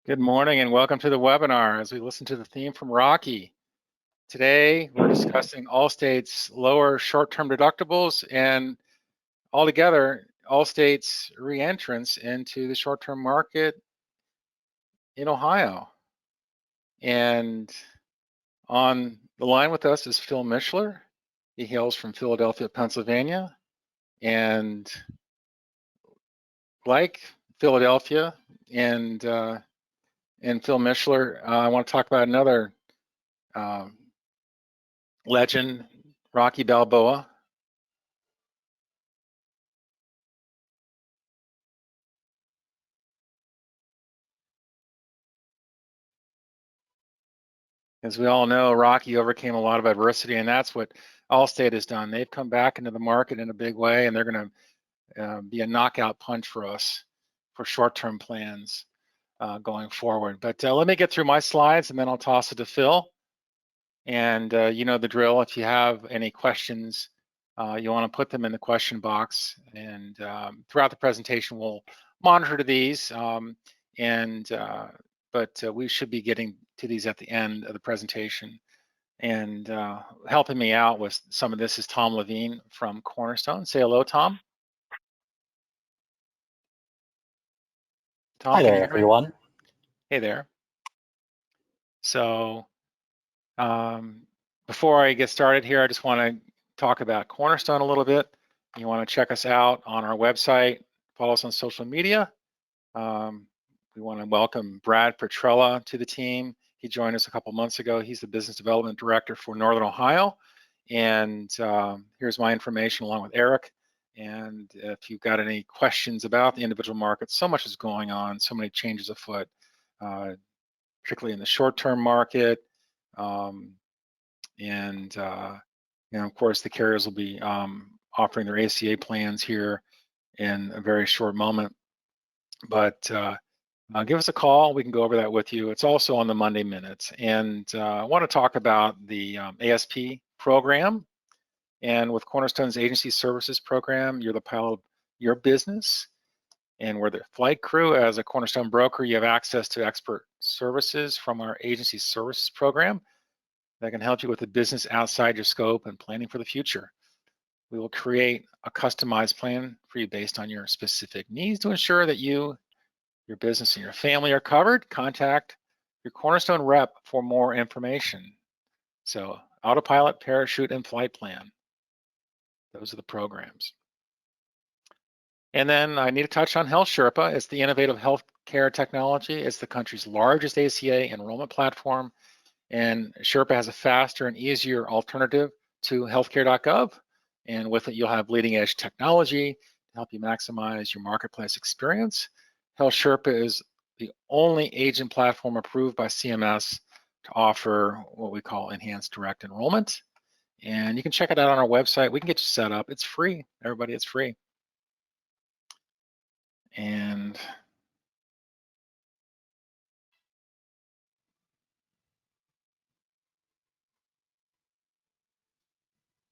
Good morning and welcome to the webinar as we listen to the theme from Rocky. Today, we're discussing Allstate's lower short-term deductibles and altogether, Allstate's re-entrance into the short-term market in Ohio. And on the line with us is Phil Mishler. He hails from Philadelphia, Pennsylvania. And like Philadelphia and Phil Mishler, I want to talk about another legend, Rocky Balboa. As we all know, Rocky overcame a lot of adversity, and that's what Allstate has done. They've come back into the market in a big way, and they're going to be a knockout punch for us for short-term plans going forward. But let me get through my slides, and then I'll toss it to Phil. And you know the drill. If you have any questions, you want to put them in the question box. And throughout the presentation, we'll monitor these. But we should be getting to these at the end of the presentation. And helping me out with some of this is Tom Levine from Cornerstone. Say hello, Tom. Tom, Hi there, everyone. Hey there. So before I get started here, I just want to talk about Cornerstone a little bit. You want to check us out on our website, follow us on social media. We want to welcome Brad Petrella to the team. He joined us a couple months ago. He's the business development director for Northern Ohio. And here's my information along with Eric. And if you've got any questions about the individual market, so much is going on, so many changes afoot, particularly in the short-term market. And of course, the carriers will be offering their ACA plans here in a very short moment. But give us a call. We can go over that with you. It's also on the Monday Minutes. And I want to talk about the ASP program. And with Cornerstone's Agency Services Program, you're the pilot of your business. And we're the flight crew. As a Cornerstone broker, you have access to expert services from our Agency Services Program that can help you with the business outside your scope and planning for the future. We will create a customized plan for you based on your specific needs to ensure that you, your business, and your family are covered. Contact your Cornerstone rep for more information. So autopilot, parachute, and flight plan. Those are the programs. And then I need to touch on Health Sherpa. It's the innovative healthcare technology. It's the country's largest ACA enrollment platform. And Sherpa has a faster and easier alternative to healthcare.gov. And with it, you'll have leading edge technology to help you maximize your marketplace experience. Health Sherpa is the only agent platform approved by CMS to offer what we call enhanced direct enrollment. And you can check it out on our website. We can get you set up. It's free. Everybody, it's free. And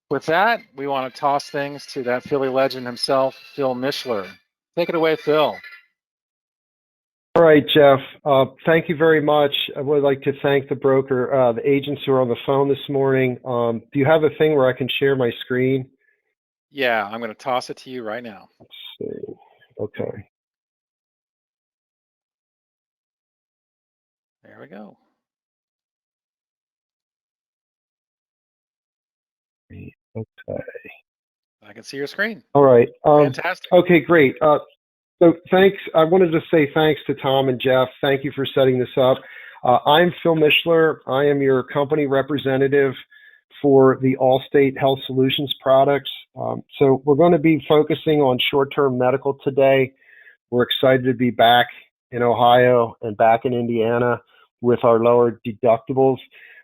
with that, we want to toss things to that Philly legend himself, Phil Mishler. Take it away, Phil. All right, Jeff. Thank you very much. I would like to thank the broker, the agents who are on the phone this morning. Do you have a thing where I can share my screen? Yeah, I'm going to toss it to you right now. Let's see. Okay. There we go. Okay. I can see your screen. All right. Fantastic. Okay, great. So thanks. I wanted to say thanks to Tom and Jeff. Thank you for setting this up. I'm Phil Mishler. I am your company representative for the Allstate Health Solutions products. So we're going to be focusing on short-term medical today. We're excited to be back in Ohio and back in Indiana with our lower deductibles.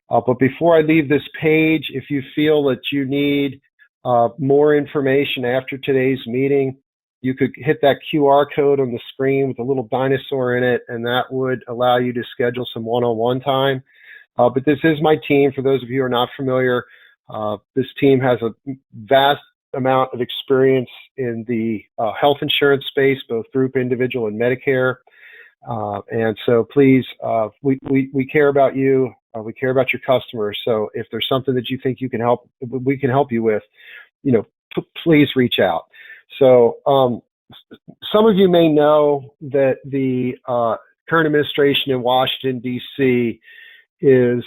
But before I leave this page, if you feel that you need more information after today's meeting, you could hit that QR code on the screen with a little dinosaur in it, and that would allow you to schedule some one-on-one time. But this is my team. For those of you who are not familiar, this team has a vast amount of experience in the health insurance space, both group, individual, and Medicare. And so please, we care about you. We care about your customers. So if there's something that you think we can help you with, please reach out. So some of you may know that the current administration in Washington, D.C. is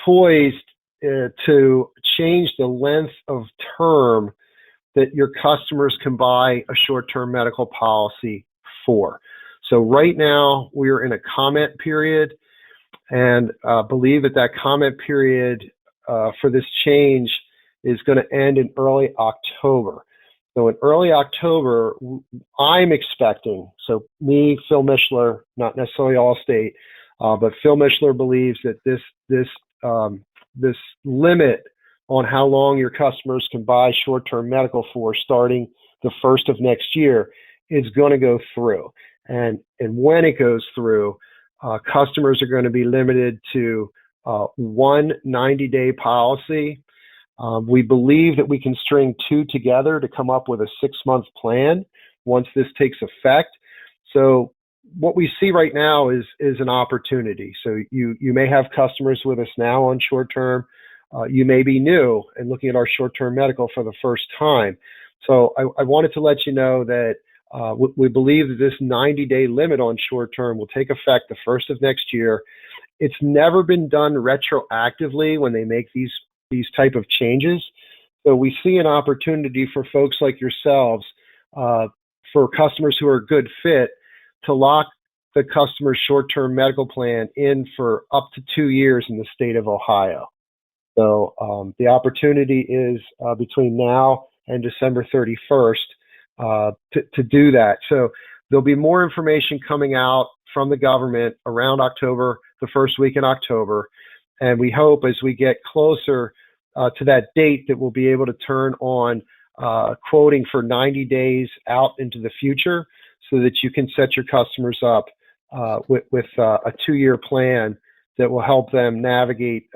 poised to change the length of term that your customers can buy a short-term medical policy for. So right now, we're in a comment period, and believe that comment period for this change is going to end in early October. So in early October, I'm expecting, so me, Phil Mishler, not necessarily Allstate, but Phil Mishler believes that this limit on how long your customers can buy short-term medical for starting the first of next year is going to go through. And when it goes through, customers are going to be limited to one 90-day policy. We believe that we can string two together to come up with a 6-month plan once this takes effect. So what we see right now is an opportunity. So you may have customers with us now on short-term. You may be new and looking at our short-term medical for the first time. So I wanted to let you know that we believe that this 90-day limit on short-term will take effect the first of next year. It's never been done retroactively when they make these type of changes. So we see an opportunity for folks like yourselves, for customers who are a good fit, to lock the customer's short-term medical plan in for up to 2 years in the state of Ohio. So the opportunity is between now and December 31st to do that. So there'll be more information coming out from the government around October, the first week in October. And we hope as we get closer to that date that we'll be able to turn on quoting for 90 days out into the future so that you can set your customers up with a 2-year plan that will help them navigate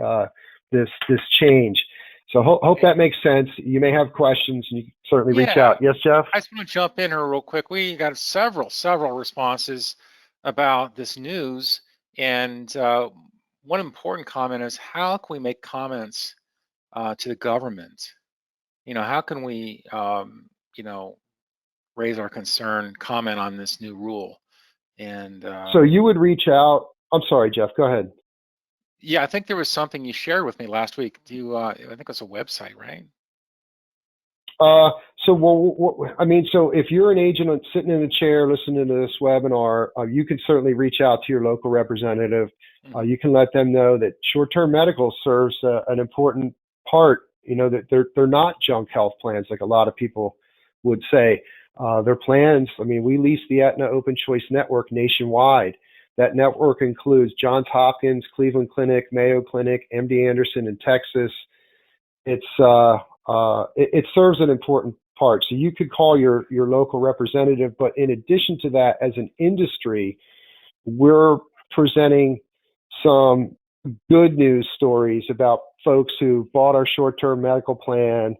this change. So hope that makes sense. You may have questions, and you can certainly reach out. Yes, Jeff? I just want to jump in here real quick. We got several responses about this news, and one important comment is, how can we make comments to the government? How can we raise our concern, comment on this new rule? And so you would reach out. I'm sorry, Jeff, go ahead. Yeah, I think there was something you shared with me last week. I think it was a website, right? So if you're an agent sitting in the chair listening to this webinar, you can certainly reach out to your local representative. You can let them know that short-term medical serves an important part. That they're not junk health plans like a lot of people would say. They're plans. We lease the Aetna Open Choice Network nationwide. That network includes Johns Hopkins, Cleveland Clinic, Mayo Clinic, MD Anderson in Texas. It serves an important part. So you could call your local representative, but in addition to that, as an industry, we're presenting some good news stories about folks who bought our short-term medical plan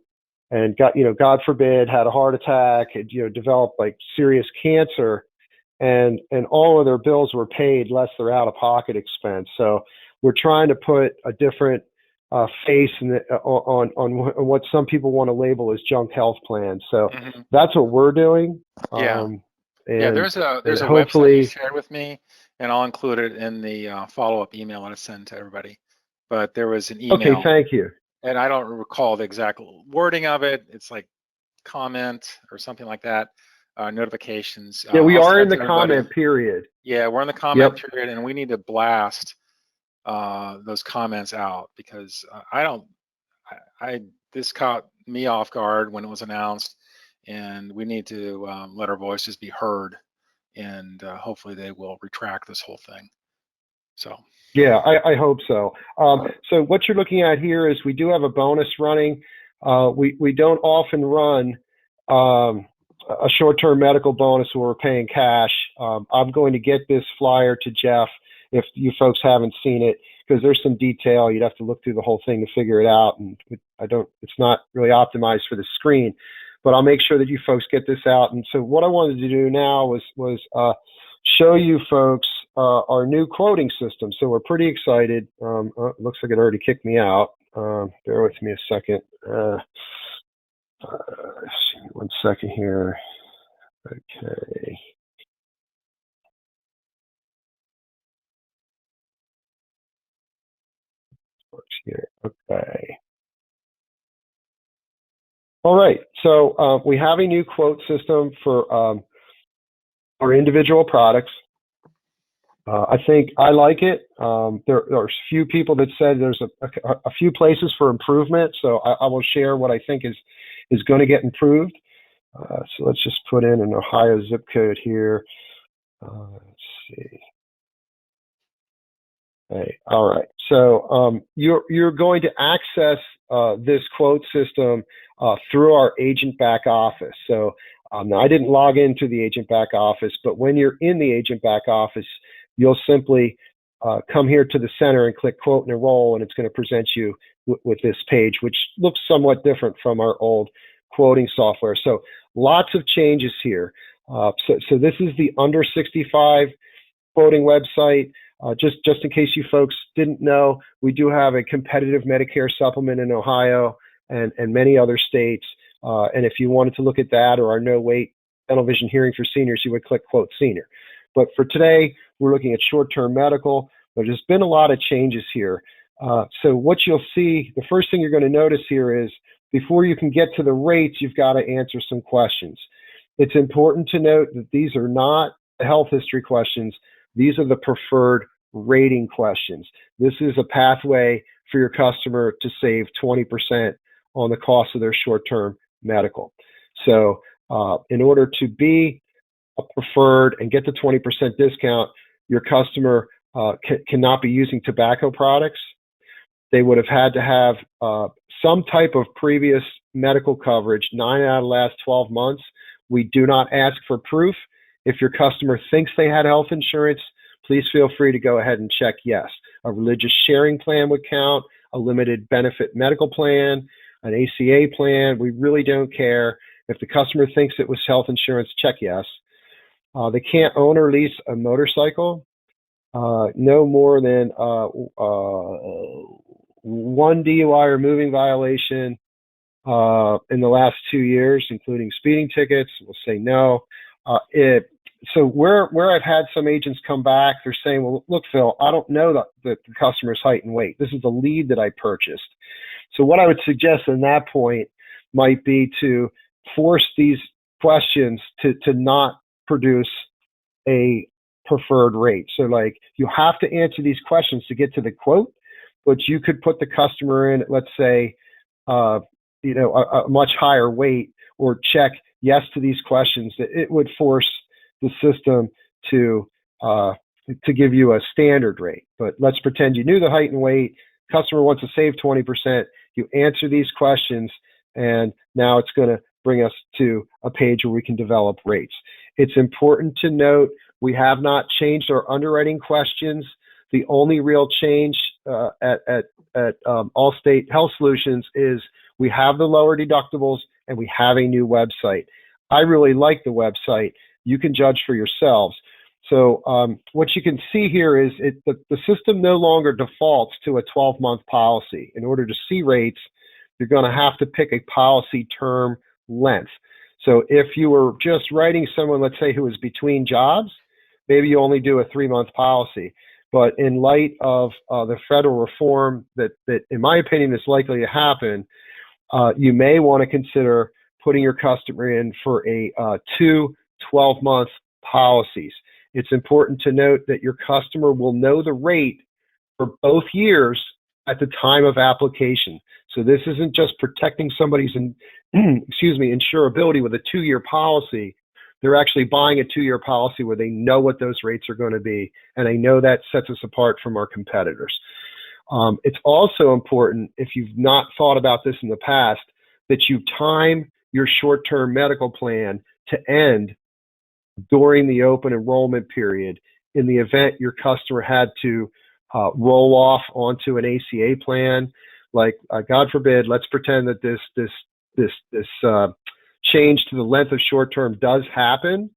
and got, God forbid, had a heart attack, had, developed like serious cancer, and all of their bills were paid less their out-of-pocket expense. So we're trying to put a different face on what some people want to label as junk health plans. So that's what we're doing. There's a website you shared with me, and I'll include it in the follow-up email I send to everybody. But there was an email. Okay, thank you. And I don't recall the exact wording of it. It's like comment or something like that. Notifications. Yeah, we are in the comment period. Yeah, we're in the comment period, and we need to blast those comments out, because this caught me off guard when it was announced, and we need to let our voices be heard, and hopefully they will retract this whole thing. So. Yeah, I hope so. So what you're looking at here is we do have a bonus running. We don't often run a short-term medical bonus where we're paying cash. I'm going to get this flyer to Jeff if you folks haven't seen it, because there's some detail. You'd have to look through the whole thing to figure it out, and it's not really optimized for the screen. But I'll make sure that you folks get this out. And so what I wanted to do now was show you folks our new quoting system. So we're pretty excited. It looks like it already kicked me out. Bear with me a second. 1 second here. Okay. Here. Okay. All right. So we have a new quote system for our individual products. I think I like it. There are a few people that said there's a few places for improvement. So I will share what I think is going to get improved. So let's just put in an Ohio zip code here. Let's see. Okay. All right. So you're going to access this quote system through our agent back office. So now I didn't log into the agent back office, but when you're in the agent back office, you'll simply come here to the center and click quote and enroll, and it's going to present you with this page, which looks somewhat different from our old quoting software. So lots of changes here. So this is the under 65 quoting website. Just in case you folks didn't know, we do have a competitive Medicare supplement in Ohio and many other states. And if you wanted to look at that or our no wait dental vision hearing for seniors, you would click quote senior. But for today, we're looking at short-term medical. There's been a lot of changes here. So what you'll see, the first thing you're going to notice here is before you can get to the rates, you've got to answer some questions. It's important to note that these are not the health history questions. These are the preferred rating questions. This is a pathway for your customer to save 20% on the cost of their short-term medical. So in order to be a preferred and get the 20% discount, your customer cannot be using tobacco products. They would have had to have some type of previous medical coverage, 9 out of the last 12 months. We do not ask for proof. If your customer thinks they had health insurance, please feel free to go ahead and check yes. A religious sharing plan would count, a limited benefit medical plan, an ACA plan. We really don't care. If the customer thinks it was health insurance, check yes. They can't own or lease a motorcycle. No more than one DUI or moving violation in the last 2 years, including speeding tickets. We'll say no. So where I've had some agents come back, they're saying, well, look, Phil, I don't know the customer's height and weight. This is the lead that I purchased. So what I would suggest in that point might be to force these questions to not produce a preferred rate. So like you have to answer these questions to get to the quote, but you could put the customer in, let's say, a much higher weight, or check yes to these questions. That it would force the system to give you a standard rate. But let's pretend you knew the height and weight. Customer wants to save 20%. You answer these questions, and now it's going to bring us to a page where we can develop rates. It's important to note we have not changed our underwriting questions. The only real change at Allstate Health Solutions is we have the lower deductibles and we have a new website. I really like the website. You can judge for yourselves. So what you can see here is the system no longer defaults to a 12-month policy. In order to see rates, you're going to have to pick a policy term length. So if you were just writing someone, let's say, who is between jobs, maybe you only do a 3-month policy. But in light of the federal reform that in my opinion is likely to happen, you may want to consider putting your customer in for a 2 12-month policies. It's important to note that your customer will know the rate for both years at the time of application. So this isn't just protecting somebody's insurability with a 2-year policy. They're actually buying a 2-year policy where they know what those rates are going to be, and they know that sets us apart from our competitors. It's also important, if you've not thought about this in the past, that you time your short-term medical plan to end during the open enrollment period in the event your customer had to roll off onto an ACA plan. Like, God forbid, let's pretend that this change to the length of short-term does happen.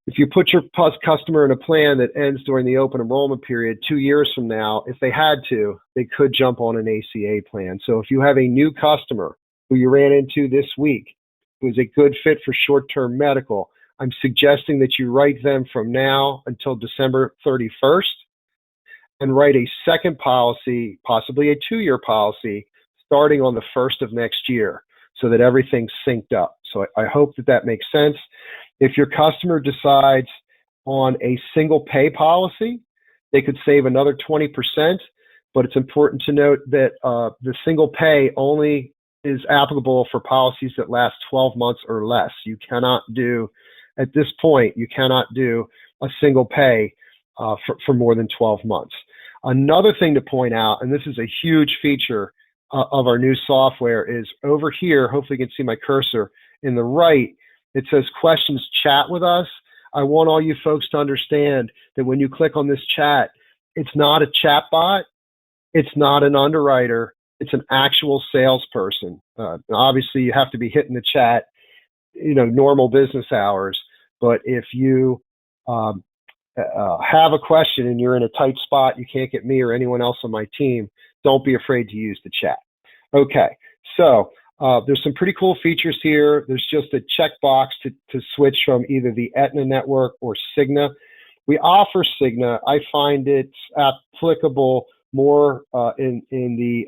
if you put your customer in a plan that ends during the open enrollment period 2 years from now, if they had to, they could jump on an ACA plan. So if you have a new customer who you ran into this week, who is a good fit for short-term medical, I'm suggesting that you write them from now until December 31st and write a second policy, possibly a 2-year policy, starting on the 1st of next year so that everything's synced up. So I hope that that makes sense. If your customer decides on a single pay policy, they could save another 20%, but it's important to note that the single pay only is applicable for policies that last 12 months or less. You cannot do, at this point, you cannot do a single pay for more than 12 months. Another thing to point out, and this is a huge feature of our new software, is over here, hopefully you can see my cursor, in the right, it says questions chat with us. I want all you folks to understand that when you click on this chat, it's not a chat bot, it's not an underwriter, it's an actual salesperson. Obviously, you have to be hitting the chat, normal business hours. But if you have a question and you're in a tight spot, you can't get me or anyone else on my team, don't be afraid to use the chat. Okay, so there's some pretty cool features here. There's just a checkbox to switch from either the Aetna network or Cigna. We offer Cigna. I find it's applicable more in the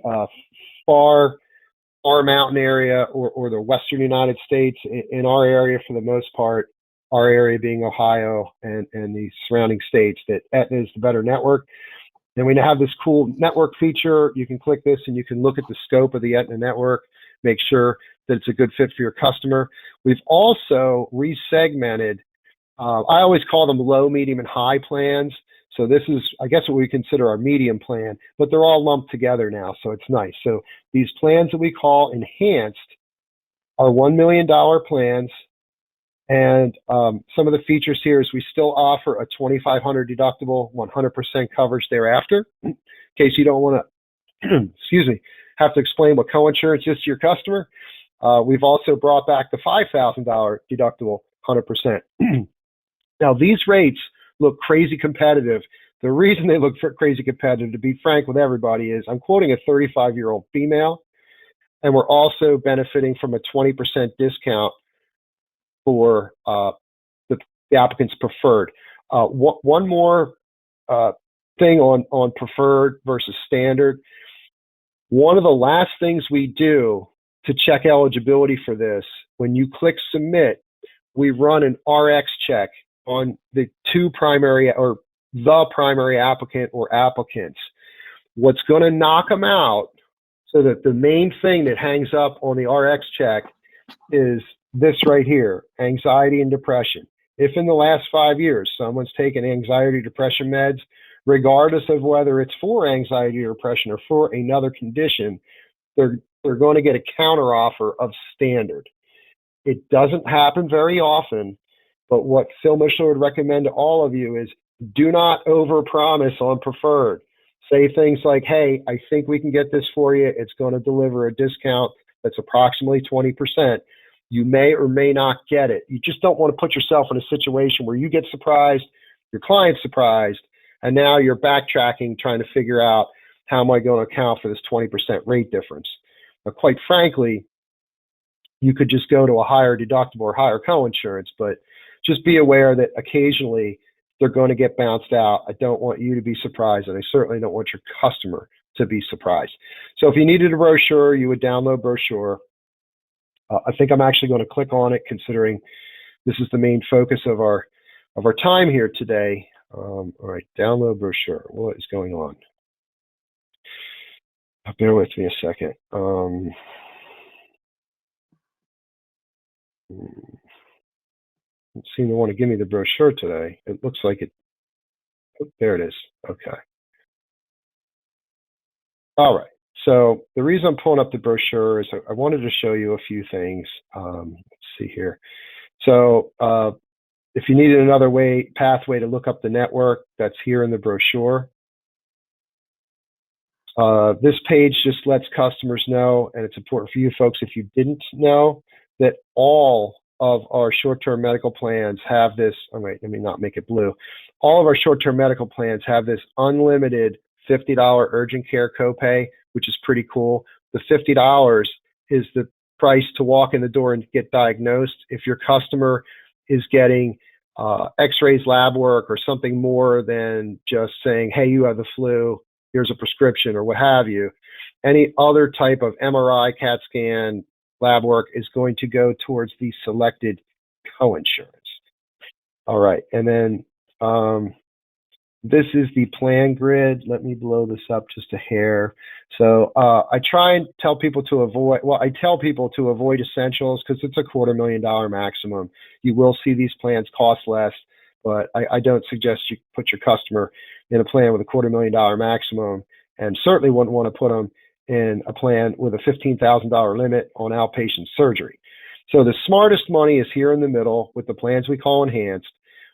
far mountain area or the western United States. In our area, for the most part, our area being Ohio and the surrounding states, that Aetna is the better network. And we have this cool network feature. You can click this and you can look at the scope of the Aetna network, make sure that it's a good fit for your customer. We've also resegmented, I always call them low, medium, and high plans. So this is, I guess, what we consider our medium plan, but they're all lumped together now, so it's nice. So these plans that we call enhanced are $1 million plans. And some of the features here is we still offer a $2,500 deductible, 100% coverage thereafter, in case you don't want to, excuse me, have to explain what coinsurance is to your customer. We've also brought back the $5,000 deductible, 100%. Now, these rates look crazy competitive. The reason they look crazy competitive, to be frank with everybody, is I'm quoting a 35-year-old female, and we're also benefiting from a 20% discount for the applicant's preferred. One more thing on preferred versus standard. One of the last things we do to check eligibility for this, when you click submit, we run an RX check on the primary applicant or applicants. What's going to knock them out, so that the main thing that hangs up on the RX check is this right here, anxiety and depression. If in the last 5 years someone's taken anxiety, depression meds, regardless of whether it's for anxiety or depression or for another condition, they're going to get a counteroffer of standard. It doesn't happen very often, but what Phil Mishler would recommend to all of you is do not overpromise on preferred. Say things like, hey, I think we can get this for you. It's going to deliver a discount that's approximately 20%. You may or may not get it. You just don't want to put yourself in a situation where you get surprised, your client's surprised, and now you're backtracking, trying to figure out, how am I going to account for this 20% rate difference? But quite frankly, you could just go to a higher deductible or higher coinsurance, but just be aware that occasionally they're going to get bounced out. I don't want you to be surprised, and I certainly don't want your customer to be surprised. So if you needed a brochure, you would download brochure. I think I'm actually going to click on it, considering this is the main focus of our time here today. All right, download brochure. What is going on? Bear with me a second. Doesn't seem to want to give me the brochure today. It looks like it. Oh, there it is. Okay. All right. So the reason I'm pulling up the brochure is I wanted to show you a few things. Let's see here. So if you needed another pathway to look up the network, that's here in the brochure. This page just lets customers know, and it's important for you folks if you didn't know, that all of our short-term medical plans have this, oh wait, let me not make it blue. All of our short-term medical plans have this unlimited $50 urgent care copay, which is pretty cool. The $50 is the price to walk in the door and get diagnosed. If your customer is getting x-rays, lab work, or something more than just saying, hey, you have the flu, here's a prescription, or what have you, any other type of MRI, CAT scan, lab work is going to go towards the selected coinsurance. All right, and then this is the plan grid. Let me blow this up just a hair. So I try and tell people to avoid, well, I tell people to avoid essentials because it's a $250,000 maximum. You will see these plans cost less, but I don't suggest you put your customer in a plan with a $250,000 maximum, and certainly wouldn't want to put them in a plan with a $15,000 limit on outpatient surgery. So the smartest money is here in the middle with the plans we call enhanced.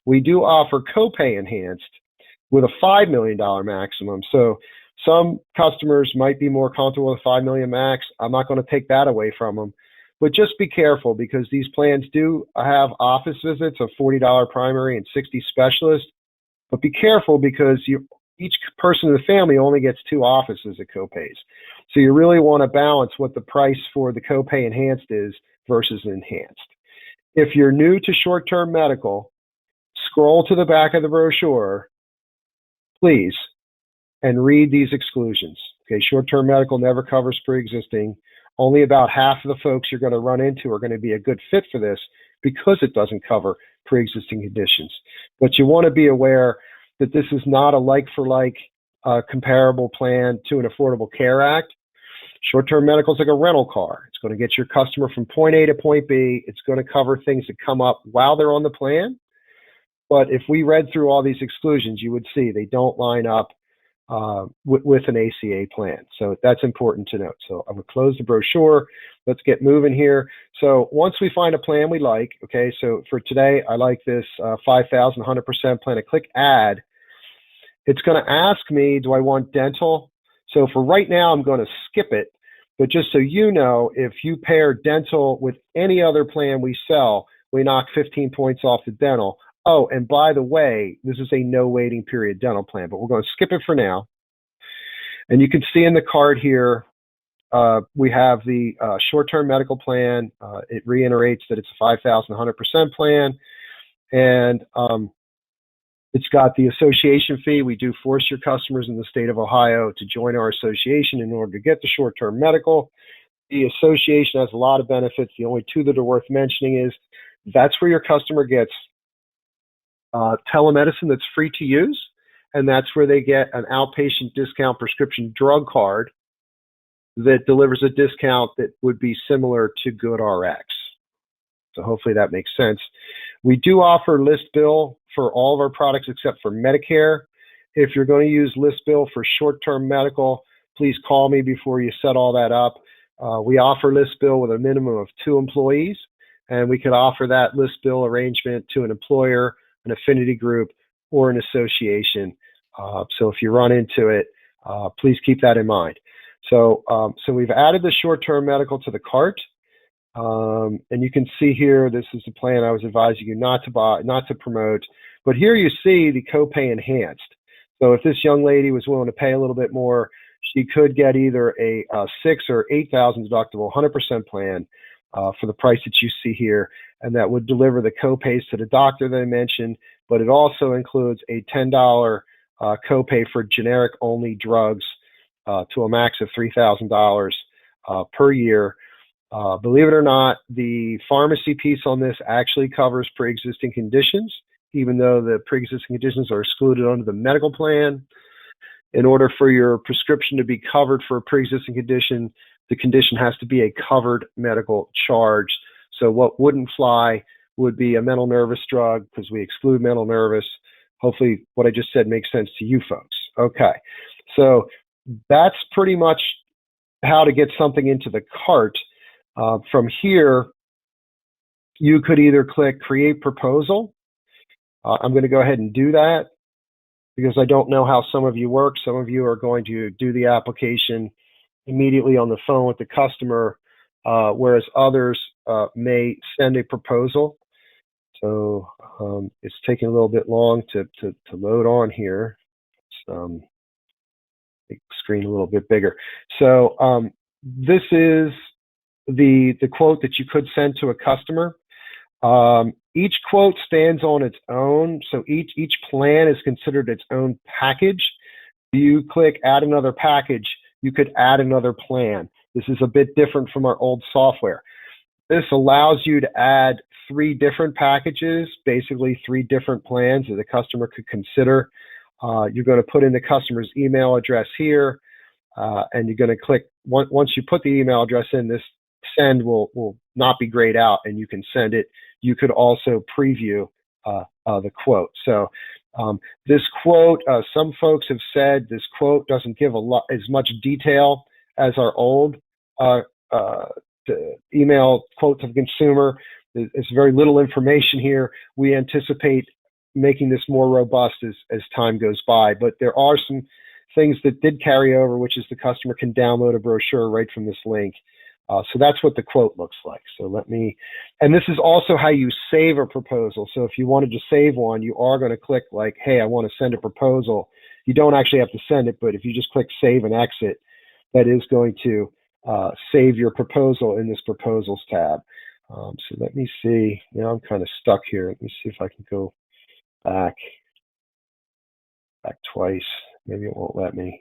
We do offer copay enhanced with a $5 million maximum. So some customers might be more comfortable with a $5 million max. I'm not going to take that away from them, but just be careful because these plans do have office visits of $40 primary and $60 specialist. But be careful because each person in the family only gets 2 offices at copays. So you really want to balance what the price for the copay enhanced is versus enhanced. If you're new to short-term medical, scroll to the back of the brochure, please, and read these exclusions. Okay, short-term medical never covers pre-existing. Only about half of the folks you're going to run into are going to be a good fit for this because it doesn't cover pre-existing conditions. But you want to be aware that this is not a like-for-like comparable plan to an Affordable Care Act. Short-term medical is like a rental car. It's going to get your customer from point A to point B. It's going to cover things that come up while they're on the plan. But if we read through all these exclusions, you would see they don't line up with an ACA plan. So that's important to note. So I would close the brochure. Let's get moving here. So once we find a plan we like, okay, so for today, I like this 5,100% plan. I click add. It's going to ask me, do I want dental? So for right now, I'm going to skip it. But just so you know, if you pair dental with any other plan we sell, we knock 15 points off the dental. Oh, and by the way, this is a no waiting period dental plan, but we're going to skip it for now. And you can see in the card here, we have the short-term medical plan. It reiterates that it's a 5,100% plan. And it's got the association fee. We do force your customers in the state of Ohio to join our association in order to get the short-term medical. The association has a lot of benefits. The only 2 that are worth mentioning is that's where your customer gets telemedicine that's free to use, and that's where they get an outpatient discount prescription drug card that delivers a discount that would be similar to GoodRx. So hopefully that makes sense. We do offer list bill for all of our products except for Medicare. If you're going to use list bill for short-term medical, please call me before you set all that up. We offer list bill with a minimum of 2 employees, and we could offer that list bill arrangement to an employer, an affinity group, or an association. So if you run into it, please keep that in mind. So we've added the short-term medical to the cart. And you can see here, this is the plan I was advising you not to buy, not to promote. But here you see the copay enhanced. So if this young lady was willing to pay a little bit more, she could get either a $6,000 or $8,000 deductible 100% plan for the price that you see here, and that would deliver the copays to the doctor that I mentioned. But it also includes a $10 copay for generic-only drugs to a max of $3,000 per year. Believe it or not, the pharmacy piece on this actually covers pre-existing conditions, even though the pre-existing conditions are excluded under the medical plan. In order for your prescription to be covered for a pre-existing condition, the condition has to be a covered medical charge. So what wouldn't fly would be a mental nervous drug, because we exclude mental nervous. Hopefully what I just said makes sense to you folks. Okay, so that's pretty much how to get something into the cart. From here, you could either click Create Proposal. I'm going to go ahead and do that because I don't know how some of you work. Some of you are going to do the application immediately on the phone with the customer, whereas others may send a proposal. So it's taking a little bit long to load on here. Let's make the screen a little bit bigger. So this is the quote that you could send to a customer. Each quote stands on its own, so each plan is considered its own package. If you click add another package, you could add another plan. This is a bit different from our old software. This allows you to add 3 different packages, basically 3 different plans that the customer could consider. You're going to put in the customer's email address here, and you're going to click, once you put the email address in, this send will not be grayed out, and you can send it. You could also preview the quote. So this quote, some folks have said this quote doesn't give as much detail as our old email quote to the consumer. There's very little information here. We anticipate making this more robust as time goes by, but there are some things that did carry over, which is the customer can download a brochure right from this link. So that's what the quote looks like. So and this is also how you save a proposal. So if you wanted to save one, you are going to click like, hey, I want to send a proposal. You don't actually have to send it, but if you just click save and exit, that is going to save your proposal in this proposals tab. So let me see. Now I'm kind of stuck here. Let me see if I can go back twice. Maybe it won't let me.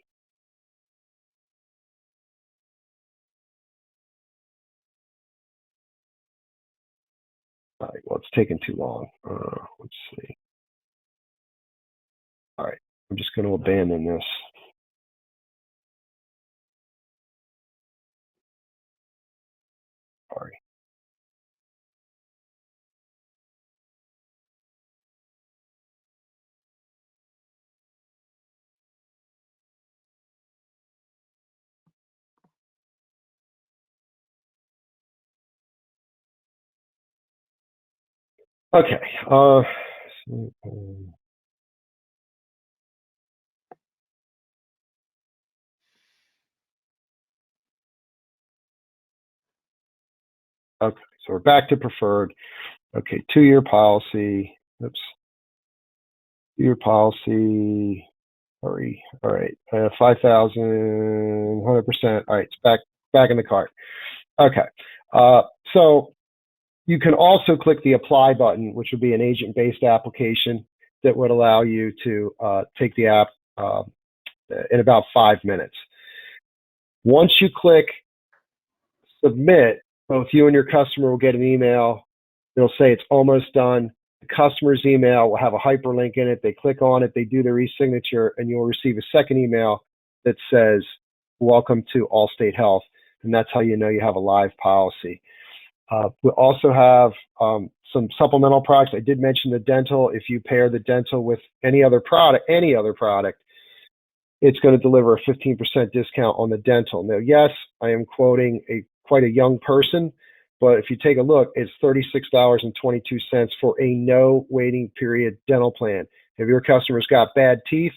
All right, well, it's taking too long. Let's see. All right, I'm just going to abandon this. Sorry. Okay. Okay, so we're back to preferred. Okay, 2-year policy. Oops. 2-year policy. Sorry. All right. 5,000, 100%. All right, it's back in the cart. Okay. So you can also click the apply button, which would be an agent-based application that would allow you to take the app in about 5 minutes. Once you click submit, both you and your customer will get an email. It'll say it's almost done. The customer's email will have a hyperlink in it. They click on it, they do their e-signature, and you'll receive a second email that says, welcome to Allstate Health. And that's how you know you have a live policy. We also have some supplemental products. I did mention the dental. If you pair the dental with any other product, it's going to deliver a 15% discount on the dental. Now, yes, I am quoting quite a young person, but if you take a look, it's $36.22 for a no waiting period dental plan. If your customer's got bad teeth,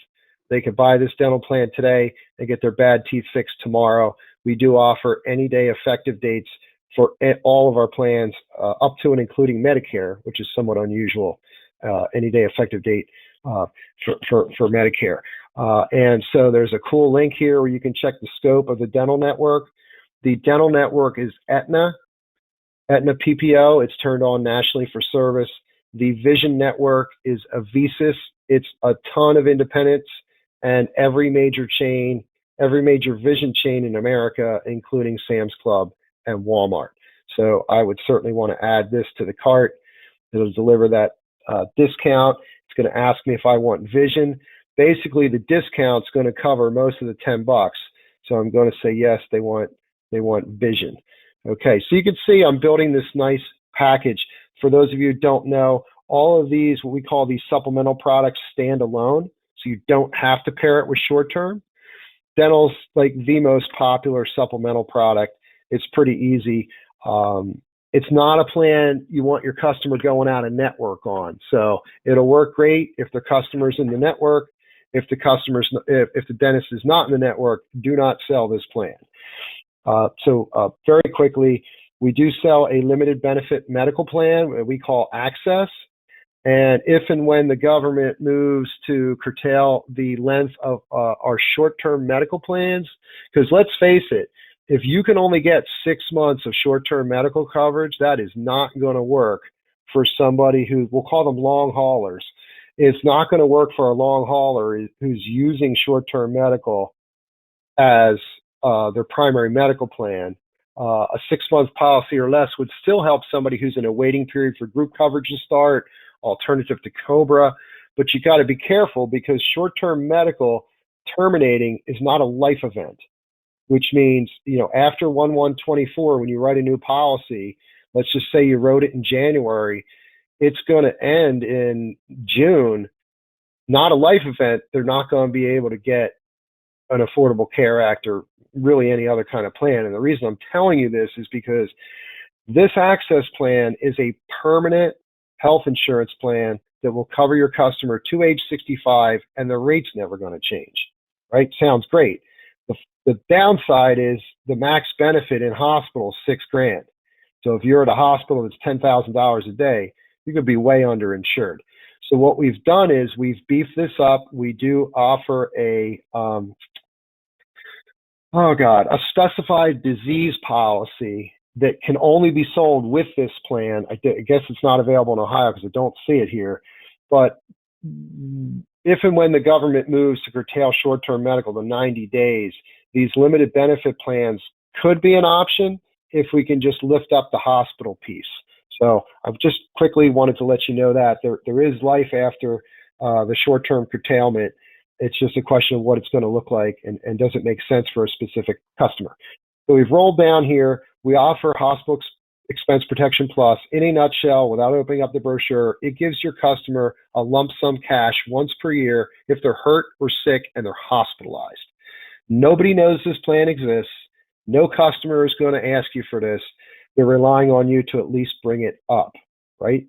they could buy this dental plan today and get their bad teeth fixed tomorrow. We do offer any day effective dates for all of our plans, up to and including Medicare, which is somewhat unusual, any day effective date for Medicare. And so there's a cool link here where you can check the scope of the dental network. The dental network is Aetna PPO. It's turned on nationally for service. The vision network is Avisis. It's a ton of independents and every major vision chain in America, including Sam's Club and Walmart. So I would certainly want to add this to the cart. It'll deliver that discount. It's going to ask me if I want vision. Basically, the discount's going to cover most of the $10. So I'm going to say yes, they want vision. Okay, so you can see I'm building this nice package. For those of you who don't know, all of these, what we call these supplemental products, stand alone. So you don't have to pair it with short-term. Dental's like the most popular supplemental product. It's pretty easy. It's not a plan you want your customer going out of network on. So it'll work great if the customer's in the network. If the dentist is not in the network, do not sell this plan. So very quickly, We do sell a limited benefit medical plan we call Access. And if and when the government moves to curtail the length of our short-term medical plans, because let's face it, if you can only get 6 months of short-term medical coverage, that is not going to work for somebody who, we'll call them long haulers. It's not going to work for a long hauler who's using short-term medical as their primary medical plan. A 6-month policy or less would still help somebody who's in a waiting period for group coverage to start, alternative to COBRA, but you got to be careful because short-term medical terminating is not a life event, which means, after 1/1/24, when you write a new policy, let's just say you wrote it in January, it's going to end in June, not a life event. They're not going to be able to get an Affordable Care Act or really any other kind of plan. And the reason I'm telling you this is because this Access plan is a permanent health insurance plan that will cover your customer to age 65, and the rate's never going to change, right? Sounds great. The downside is the max benefit in hospital is $6,000. So if you're at a hospital that's $10,000 a day, you could be way underinsured. So what we've done is we've beefed this up. We do offer a specified disease policy that can only be sold with this plan. I guess it's not available in Ohio because I don't see it here. But if and when the government moves to curtail short-term medical to 90 days, these limited benefit plans could be an option if we can just lift up the hospital piece. So I've just quickly wanted to let you know that there is life after the short-term curtailment. It's just a question of what it's going to look like and does it make sense for a specific customer. So we've rolled down here. We offer Hospital Expense Protection Plus. In a nutshell, without opening up the brochure, it gives your customer a lump sum cash once per year if they're hurt or sick and they're hospitalized. Nobody knows this plan exists. No customer is going to ask you for this. They're relying on you to at least bring it up, right?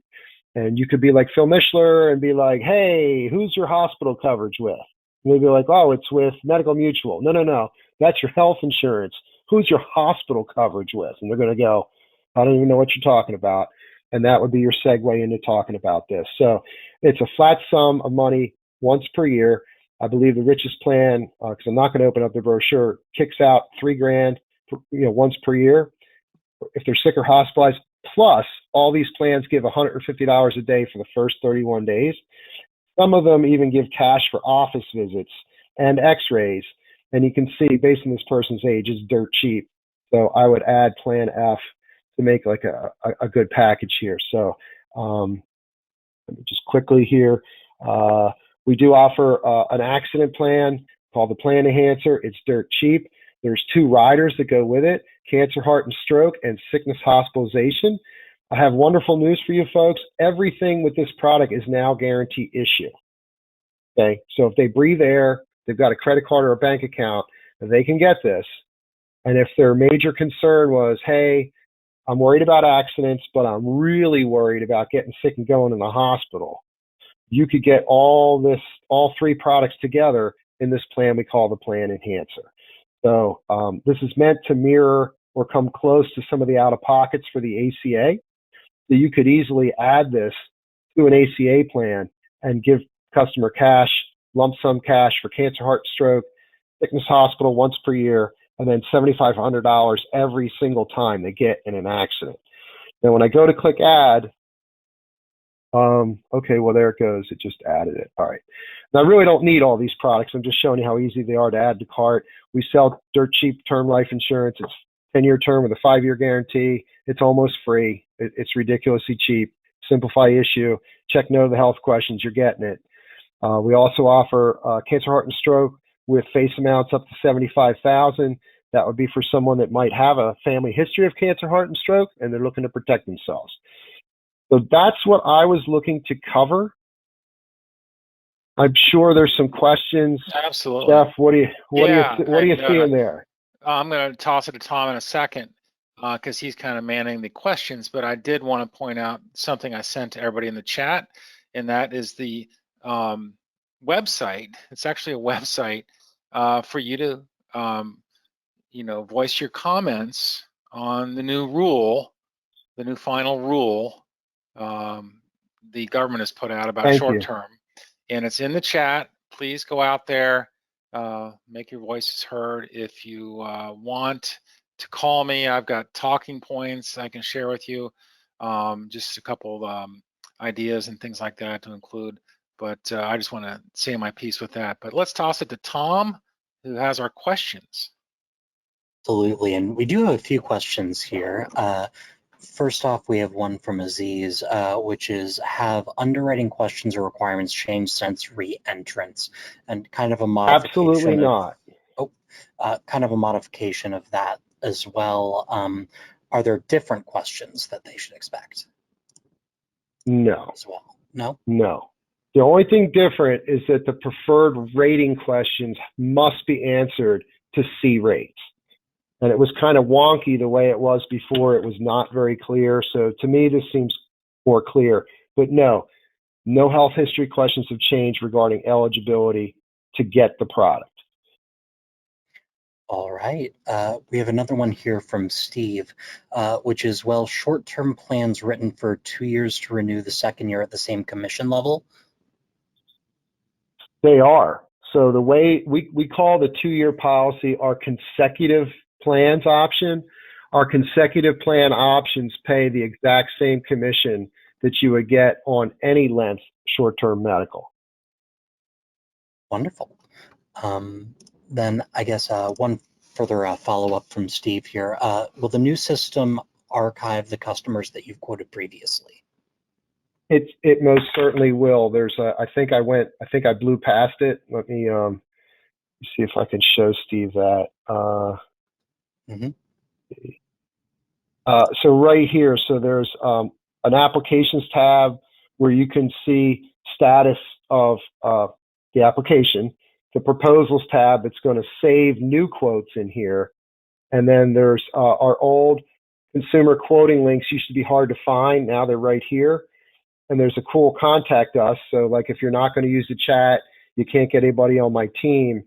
And you could be like Phil Mishler and be like, hey, who's your hospital coverage with? And they'd be like, oh, it's with Medical Mutual. No. That's your health insurance. Who's your hospital coverage with? And they're going to go, I don't even know what you're talking about. And that would be your segue into talking about this. So it's a flat sum of money once per year. I believe the richest plan, because I'm not going to open up the brochure, kicks out $3,000, once per year if they're sick or hospitalized. Plus, all these plans give $150 a day for the first 31 days. Some of them even give cash for office visits and x-rays. And you can see, based on this person's age, it's dirt cheap. So I would add Plan F to make like a good package here. So let me just quickly here. We do offer an accident plan called the Plan Enhancer. It's dirt cheap. There's 2 riders that go with it: cancer, heart, and stroke, and sickness hospitalization. I have wonderful news for you folks. Everything with this product is now guarantee issue. Okay, so if they breathe air, they've got a credit card or a bank account, they can get this. And if their major concern was, hey, I'm worried about accidents, but I'm really worried about getting sick and going in the hospital, you could get all 3 products together in this plan we call the Plan Enhancer. So this is meant to mirror or come close to some of the out-of-pockets for the ACA. So you could easily add this to an ACA plan and give customer cash, lump sum cash for cancer, heart, stroke, sickness hospital once per year, and then $7,500 every single time they get in an accident. Now, when I go to click add, okay, well, there it goes. It just added it. All right. Now, I really don't need all these products. I'm just showing you how easy they are to add to cart. We sell dirt cheap term life insurance. It's 10-year term with a 5-year guarantee. It's almost free. It's ridiculously cheap. Simplify issue. Check no to the health questions. You're getting it. We also offer cancer, heart, and stroke with face amounts up to $75,000. That would be for someone that might have a family history of cancer, heart, and stroke, and they're looking to protect themselves. So that's what I was looking to cover. I'm sure there's some questions. Absolutely. Jeff, what do you see in there? I'm going to toss it to Tom in a second because he's kind of manning the questions, but I did want to point out something I sent to everybody in the chat, and that is the website. It's actually a website for you to voice your comments on the new rule, the new final rule the government has put out about Thank short you. term, and it's in the chat. Please go out there, make your voices heard. If you want to call me, I've got talking points I can share with you, just a couple of ideas and things like that to include. But I just want to say my piece with that. But let's toss it to Tom, who has our questions. Absolutely, and we do have a few questions here. First off, we have one from Aziz, which is, have underwriting questions or requirements changed since re-entrance? And kind of a modification. Absolutely not. Kind of a modification of that as well. Are there different questions that they should expect? No. As well? No? No. The only thing different is that the preferred rating questions must be answered to C rates. And it was kind of wonky the way it was before. It was not very clear. So to me, this seems more clear. But no health history questions have changed regarding eligibility to get the product. All right. We have another one here from Steve, which is, well, short-term plans written for 2 years to renew the second year at the same commission level? They are. So the way we call the 2-year policy our consecutive plans option. Our consecutive plan options pay the exact same commission that you would get on any length short-term medical. Wonderful. Then I guess one further follow-up from Steve here. Will the new system archive the customers that you've quoted previously? It most certainly will. There's I think I blew past it. Let me see if I can show Steve that. So right here, so there's an applications tab where you can see status of the application, the proposals tab that's going to save new quotes in here, and then there's our old consumer quoting links used to be hard to find. Now they're right here, and there's a cool contact us. So like if you're not going to use the chat, you can't get anybody on my team.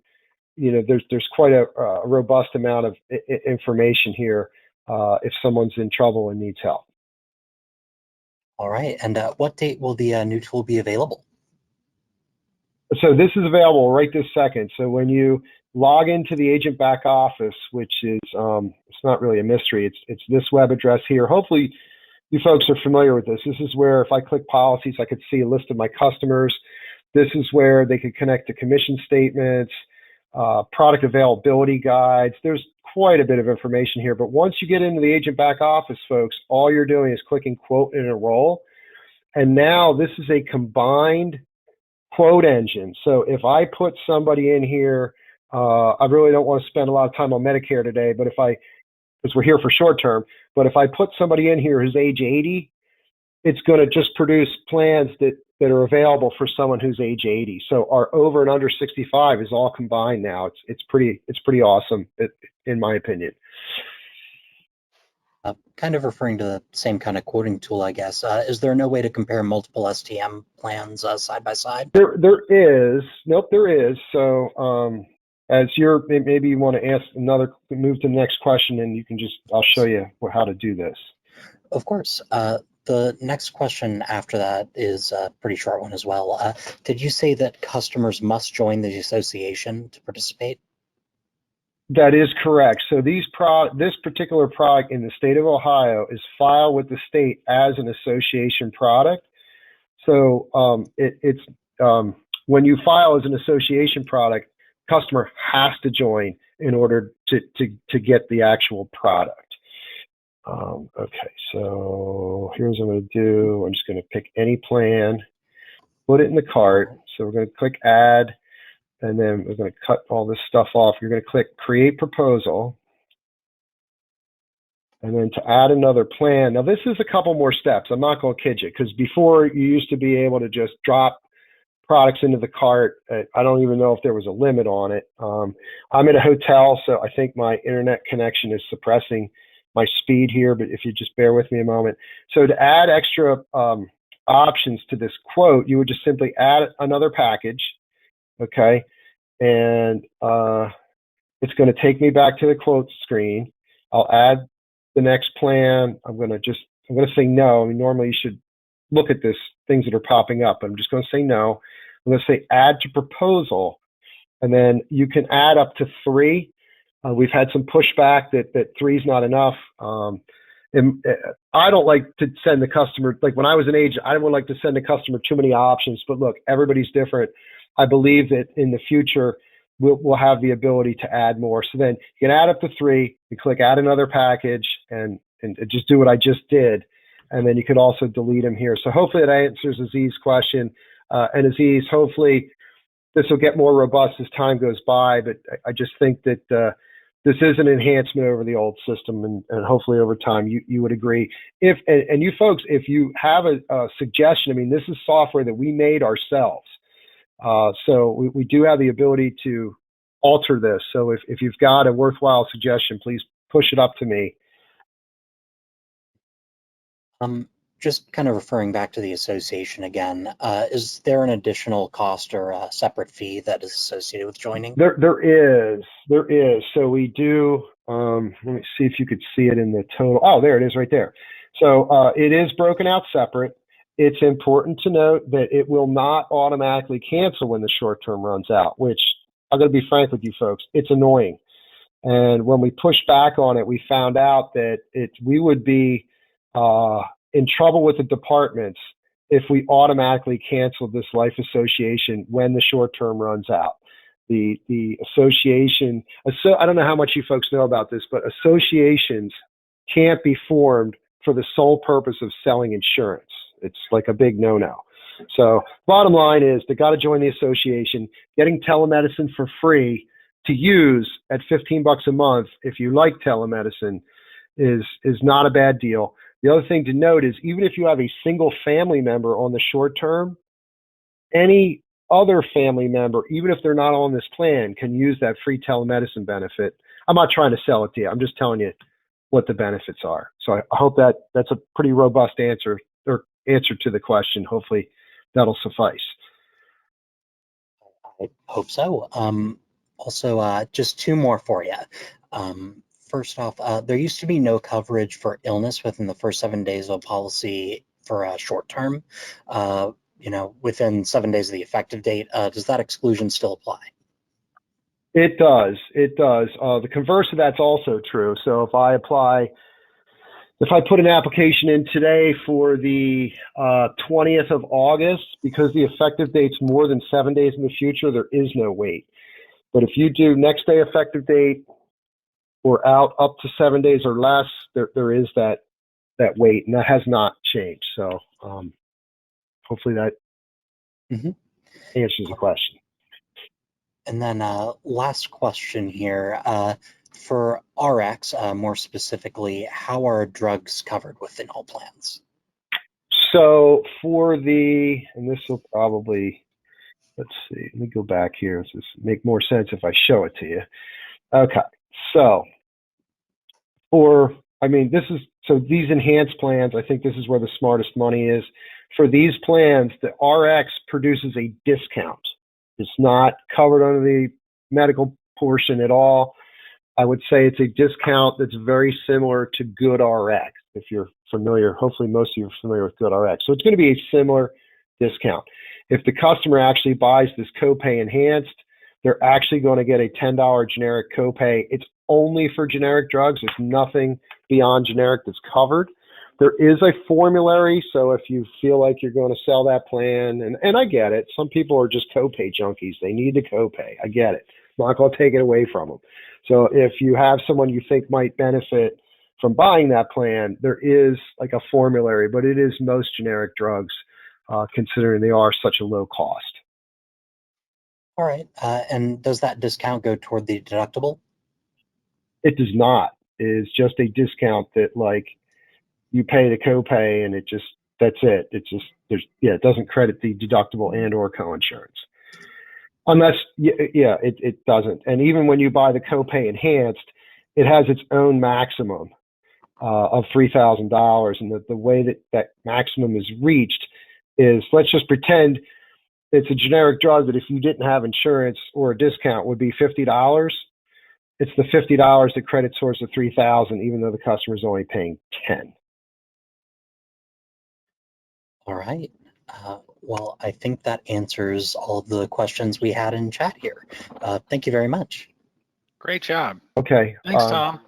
You know, there's quite a robust amount of information here if someone's in trouble and needs help. All right. And what date will the new tool be available? So this is available right this second. So when you log into the agent back office, which is it's not really a mystery. It's this web address here. Hopefully you folks are familiar with this. This is where if I click policies, I could see a list of my customers. This is where they could connect to commission statements, product availability guides. There's quite a bit of information here, but once you get into the agent back office, folks, all you're doing is clicking quote and enroll. And now this is a combined quote engine. So if I put somebody in here, I really don't want to spend a lot of time on Medicare today, but because we're here for short term, but if I put somebody in here who's age 80, it's going to just produce plans that are available for someone who's age 80. So our over and under 65 is all combined now. It's pretty awesome, in my opinion. Kind of referring to the same kind of quoting tool, I guess. Is there no way to compare multiple STM plans side by side? There is. Nope, there is. So as maybe you want to move to the next question, and I'll show you how to do this. Of course. The next question after that is a pretty short one as well. Did you say that customers must join the association to participate? That is correct. So this particular product in the state of Ohio is filed with the state as an association product. So when you file as an association product, customer has to join in order to get the actual product. Okay, so here's what I'm going to do. I'm just going to pick any plan, put it in the cart. So we're going to click add, and then we're going to cut all this stuff off. You're going to click create proposal. And then to add another plan. Now this is a couple more steps. I'm not going to kid you, because before you used to be able to just drop products into the cart. I don't even know if there was a limit on it. I'm in a hotel, so I think my internet connection is suppressing my speed here, but if you just bear with me a moment. So to add extra options to this quote, you would just simply add another package, okay? And it's going to take me back to the quote screen. I'll add the next plan. I'm going to say no. I mean, normally you should look at this, things that are popping up. I'm just going to say no. I'm going to say add to proposal, and then you can add up to 3. We've had some pushback that 3 is not enough. And I don't like to send the customer, like when I was an agent, I would like to send the customer too many options, but look, everybody's different. I believe that in the future, we'll have the ability to add more. So then you can add up to 3, you click add another package, and just do what I just did. And then you could also delete them here. So hopefully that answers Aziz's question. And Aziz, hopefully this will get more robust as time goes by, but I just think that this is an enhancement over the old system, and hopefully over time you would agree. And you folks, if you have a suggestion, I mean, this is software that we made ourselves. So we do have the ability to alter this. So if you've got a worthwhile suggestion, please push it up to me. Just kind of referring back to the association again, is there an additional cost or a separate fee that is associated with joining? There is. So we do, let me see if you could see it in the total. Oh, there it is right there. So it is broken out separate. It's important to note that it will not automatically cancel when the short term runs out, which I'm going to be frank with you folks, it's annoying. And when we pushed back on it, we found out that we would be in trouble with the departments if we automatically canceled this life association when the short term runs out. The association, so I don't know how much you folks know about this, but associations can't be formed for the sole purpose of selling insurance. It's like a big no-no. So bottom line is they got to join the association. Getting telemedicine for free to use at $15 a month, if you like telemedicine, is not a bad deal. The other thing to note is even if you have a single family member on the short term, any other family member, even if they're not on this plan, can use that free telemedicine benefit. I'm not trying to sell it to you. I'm just telling you what the benefits are. So I hope that's a pretty robust answer to the question. Hopefully that'll suffice. I hope so. Also, just 2 more for you. First off, there used to be no coverage for illness within the first 7 days of a policy for a short term. Within 7 days of the effective date, does that exclusion still apply? It does. The converse of that's also true. So if I put an application in today for the 20th of August, because the effective date's more than 7 days in the future, there is no wait. But if you do next day effective date or out up to 7 days or less, there is that wait, and that has not changed. So hopefully that answers the question. And then last question here. For RX, more specifically, how are drugs covered within all plans? So and this will probably, let's see, let me go back here. This will make more sense if I show it to you. Okay, so these enhanced plans, I think this is where the smartest money is. For these plans, the RX produces a discount. It's not covered under the medical portion at all. I would say it's a discount that's very similar to Good RX. If you're familiar, hopefully most of you are familiar with Good RX. So it's going to be a similar discount. If the customer actually buys this copay enhanced, they're actually going to get a $10 generic copay. It's only for generic drugs. There's nothing beyond generic that's covered. There is a formulary, so if you feel like you're going to sell that plan, and I get it, some people are just copay junkies. They need the copay. I get it. I'm not going to take it away from them. So if you have someone you think might benefit from buying that plan, there is like a formulary, but it is most generic drugs, considering they are such a low cost. All right. And does that discount go toward the deductible? It does not. It is just a discount that, like, you pay the copay and that's it. It doesn't credit the deductible and or coinsurance. Unless, it doesn't. And even when you buy the copay enhanced, it has its own maximum of $3,000. And the way that maximum is reached is, let's just pretend it's a generic drug that if you didn't have insurance or a discount would be $50. it's the $50 that credits towards the $3,000, even though the customer's only paying $10. All right. Well, I think that answers all of the questions we had in chat here. Thank you very much. Great job. Okay. Thanks, Tom.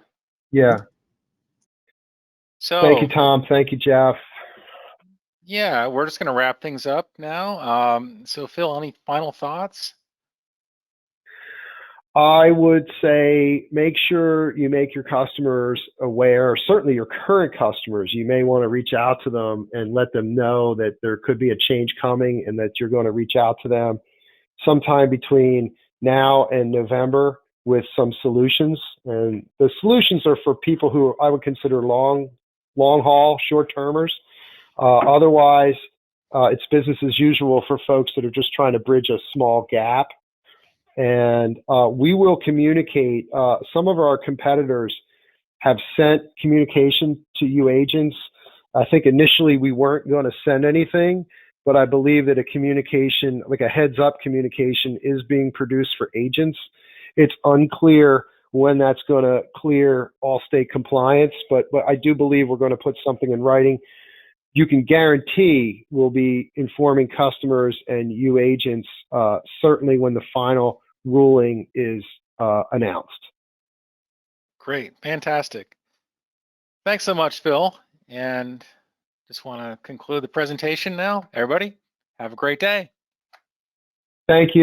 Yeah. So Thank you, Tom. Thank you, Jeff. yeah, we're just going to wrap things up now. So Phil, any final thoughts? I would say make sure you make your customers aware, certainly your current customers. You may want to reach out to them and let them know that there could be a change coming and that you're going to reach out to them sometime between now and November with some solutions. And the solutions are for people who I would consider long haul, short-termers. Otherwise, it's business as usual for folks that are just trying to bridge a small gap. And we will communicate. Some of our competitors have sent communication to you agents. I think initially we weren't going to send anything, but I believe that a communication, like a heads up communication, is being produced for agents. It's unclear when that's going to clear Allstate compliance, but I do believe we're going to put something in writing. You can guarantee we'll be informing customers and you agents certainly when the final ruling is announced. Great, fantastic. Thanks so much, Phil. And just want to conclude the presentation now. Everybody, have a great day. Thank you.